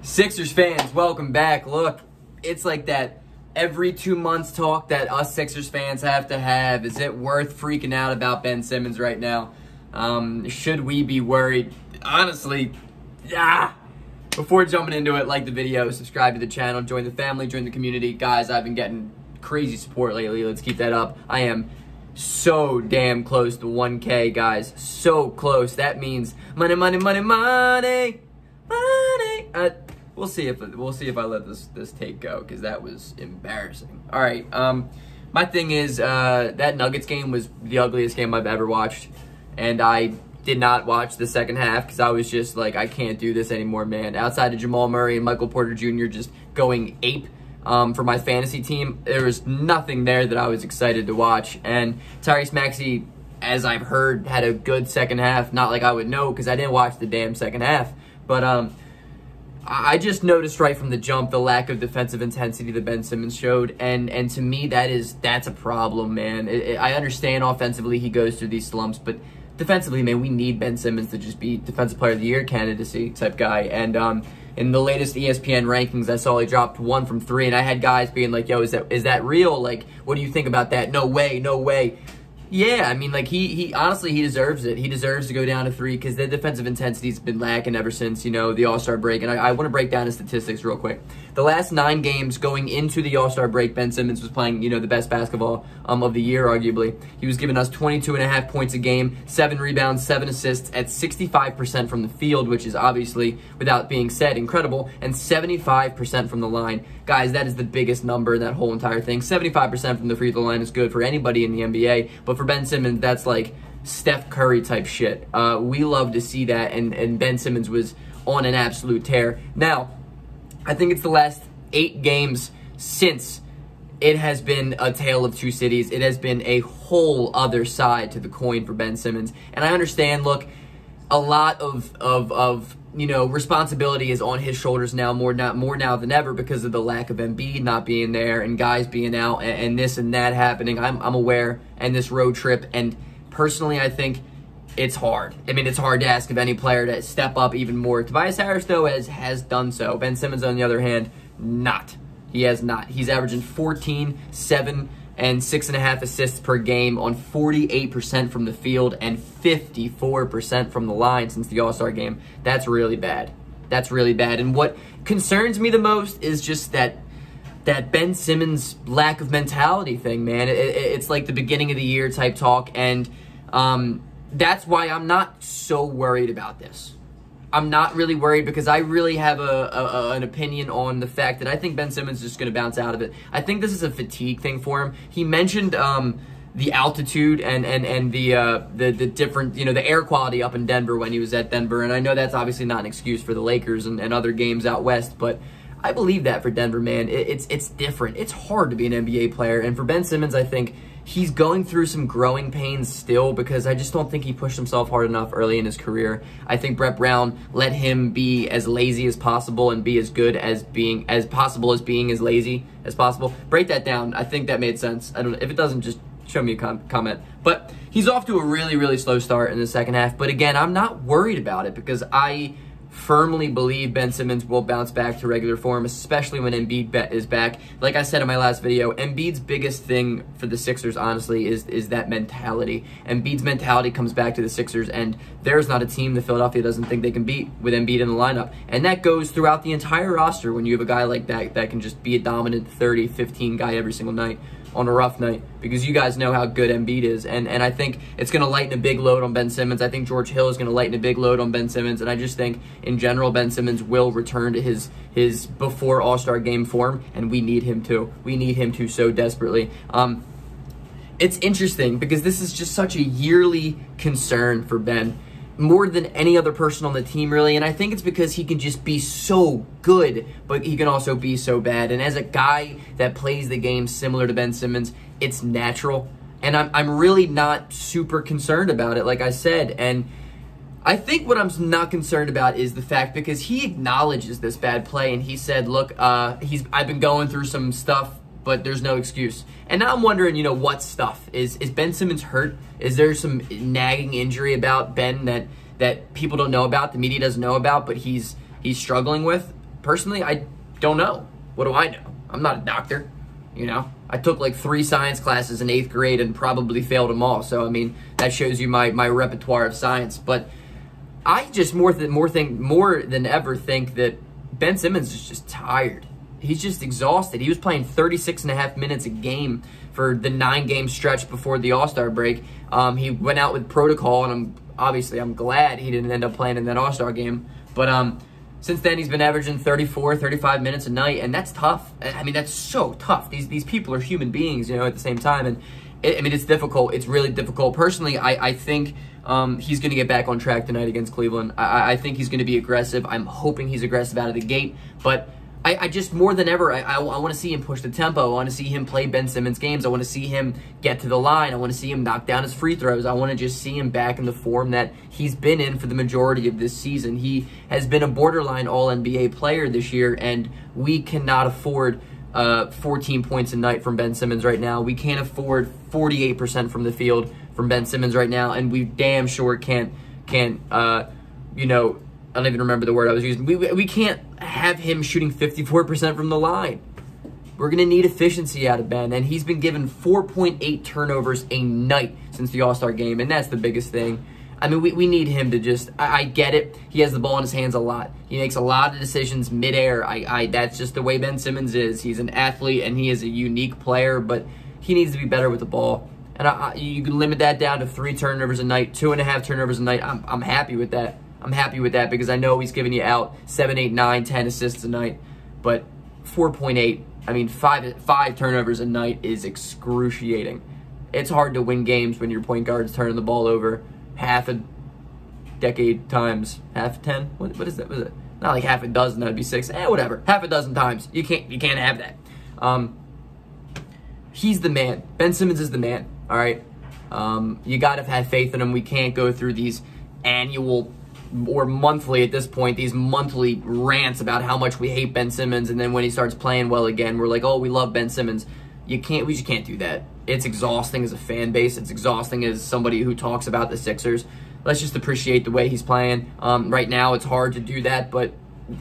Sixers fans, welcome back. Look, it's like that every 2 months talk that us Sixers fans have to have. Is it worth freaking out about Ben Simmons right now? Should we be worried? Honestly, before jumping into it, like the video, subscribe to the channel, join the family, join the community. Guys, I've been getting crazy support lately. Let's keep that up. I am so damn close to 1K, guys. So close. That means money, money, money, money, money. We'll see if I let this take go, because that was embarrassing. All right. My thing is that Nuggets game was the ugliest game I've ever watched, and I did not watch the second half because I was just like, I can't do this anymore, man. Outside of Jamal Murray and Michael Porter Jr. just going ape for my fantasy team, there was nothing there that I was excited to watch. And Tyrese Maxey, as I've heard, had a good second half. Not like I would know because I didn't watch the damn second half, but I just noticed right from the jump the lack of defensive intensity that Ben Simmons showed, and to me that's a problem, man. I understand offensively he goes through these slumps, but defensively, man, we need Ben Simmons to just be Defensive Player of the Year candidacy type guy. And in the latest ESPN rankings, I saw he dropped 1 from 3, and I had guys being like, "Yo, is that real? Like, what do you think about that? No way, no way." Yeah, I mean, like, he honestly, he deserves it. He deserves to go down to 3 because the defensive intensity's been lacking ever since, you know, the All-Star break. And I want to break down his statistics real quick. The last 9 games going into the All-Star break, Ben Simmons was playing, you know, the best basketball of the year, arguably. He was giving us 22.5 points a game, 7 rebounds, 7 assists at 65% from the field, which is obviously, without being said, incredible, and 75% from the line. Guys, that is the biggest number in that whole entire thing. 75% from the free throw line is good for anybody in the NBA, but for Ben Simmons, that's like Steph Curry type shit. We love to see that, and Ben Simmons was on an absolute tear. Now, I think it's the last 8 games since it has been a tale of two cities. It has been a whole other side to the coin for Ben Simmons. And I understand, look, a lot of you know, responsibility is on his shoulders now, more now than ever, because of the lack of Embiid not being there and guys being out and this and that happening. I'm aware, and this road trip, and personally, I think it's hard. I mean, it's hard to ask of any player to step up even more. Tobias Harris, though, has done so. Ben Simmons, on the other hand, not. He has not. He's averaging 14, 7, and 6.5 assists per game on 48% from the field and 54% from the line since the All-Star game. That's really bad. That's really bad. And what concerns me the most is just that Ben Simmons lack of mentality thing, man. It's like the beginning of the year type talk, and that's why I'm not so worried about this. I'm not really worried because I really have an opinion on the fact that I think Ben Simmons is just going to bounce out of it. I think this is a fatigue thing for him. He mentioned the altitude and the different, you know, the air quality up in Denver when he was at Denver, and I know that's obviously not an excuse for the Lakers and other games out west, but I believe that for Denver, man. It's different. It's hard to be an NBA player, and for Ben Simmons, I think he's going through some growing pains still because I just don't think he pushed himself hard enough early in his career. I think Brett Brown let him be as lazy as possible and be as good as being as lazy as possible. Break that down. I think that made sense. I don't know. If it doesn't, just show me a comment. But he's off to a really, really slow start in the second half. But again, I'm not worried about it because I firmly believe Ben Simmons will bounce back to regular form, especially when Embiid is back. Like I said in my last video, Embiid's biggest thing for the Sixers, honestly, is that mentality. Embiid's mentality comes back to the Sixers, and there's not a team that Philadelphia doesn't think they can beat with Embiid in the lineup. And that goes throughout the entire roster when you have a guy like that can just be a dominant 30, 15 guy every single night on a rough night, because you guys know how good Embiid is, and I think it's going to lighten a big load on Ben Simmons. I think George Hill is going to lighten a big load on Ben Simmons, and I just think, in general, Ben Simmons will return to his before All-Star game form, and we need him to. We need him to so desperately. It's interesting, because this is just such a yearly concern for Ben, more than any other person on the team, really, and I think it's because he can just be so good, but he can also be so bad, and as a guy that plays the game similar to Ben Simmons, it's natural, and I'm really not super concerned about it, like I said, and I think what I'm not concerned about is the fact, because he acknowledges this bad play, and he said, look, I've been going through some stuff, but there's no excuse. And now I'm wondering, you know, what stuff? Is Ben Simmons hurt? Is there some nagging injury about Ben that people don't know about, the media doesn't know about, but he's struggling with? Personally, I don't know. What do I know? I'm not a doctor, you know. I took like 3 science classes in 8th grade and probably failed them all. So, I mean, that shows you my repertoire of science. But I just more than ever think that Ben Simmons is just tired. He's just exhausted. He was playing 36.5 minutes a game for the 9-game stretch before the All-Star break. He went out with protocol, and I'm glad he didn't end up playing in that All-Star game. But since then, he's been averaging 34, 35 minutes a night, and that's tough. I mean, that's so tough. These people are human beings, you know, at the same time. And, it's difficult. It's really difficult. Personally, I think he's going to get back on track tonight against Cleveland. I think he's going to be aggressive. I'm hoping he's aggressive out of the gate. But I just, more than ever, I want to see him push the tempo. I want to see him play Ben Simmons games. I want to see him get to the line. I want to see him knock down his free throws. I want to just see him back in the form that he's been in for the majority of this season. He has been a borderline All-NBA player this year, and we cannot afford 14 points a night from Ben Simmons right now. We can't afford 48% from the field from Ben Simmons right now, and we damn sure can't you know, I don't even remember the word I was using. We can't have him shooting 54% from the line. We're going to need efficiency out of Ben, and he's been given 4.8 turnovers a night since the All-Star game, and that's the biggest thing. I mean, we need him to just, I get it. He has the ball in his hands a lot. He makes a lot of decisions midair. That's just the way Ben Simmons is. He's an athlete, and he is a unique player, but he needs to be better with the ball. And you can limit that down to 3 turnovers a night, 2.5 turnovers a night. I'm happy with that. I'm happy with that because I know he's giving you out 7, 8, 9, 10 assists a night. But 4.8, I mean, 5 turnovers a night is excruciating. It's hard to win games when your point guard's turning the ball over half a decade times. Half 10? What is that? What is it? Not like half a dozen, that'd be 6. Whatever. Half a dozen times. You can't have that. He's the man. Ben Simmons is the man. All right. You gotta have faith in him. We can't go through these annual or monthly at this point, these monthly rants about how much we hate Ben Simmons, and then when he starts playing well again, we're like, oh, we love Ben Simmons. We just can't do that. It's exhausting as a fan base. It's exhausting as somebody who talks about the Sixers. Let's just appreciate the way he's playing. Right now, it's hard to do that, but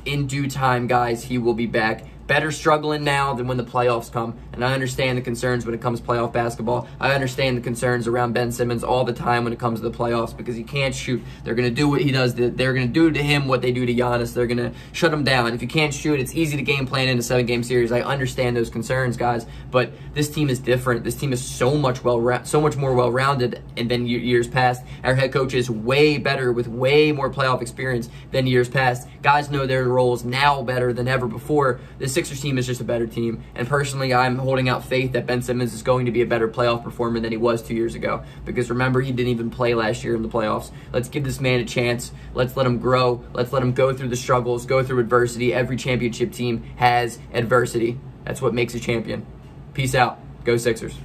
in due time, guys, he will be back. Better struggling now than when the playoffs come. And I understand the concerns when it comes to playoff basketball. I understand the concerns around Ben Simmons all the time when it comes to the playoffs because he can't shoot. They're going to do what he does. They're going to do to him what they do to Giannis. They're going to shut him down. If you can't shoot, it's easy to game plan in a 7-game series. I understand those concerns, guys. But this team is different. This team is so much more well-rounded than years past. Our head coach is way better with way more playoff experience than years past. Guys know their roles now better than ever before. This Sixers team is just a better team, and personally, I'm holding out faith that Ben Simmons is going to be a better playoff performer than he was 2 years ago, because remember, he didn't even play last year in the playoffs. Let's give this man a chance. Let's let him grow. Let's let him go through the struggles, go through adversity. Every championship team has adversity. That's what makes a champion. Peace out. Go Sixers.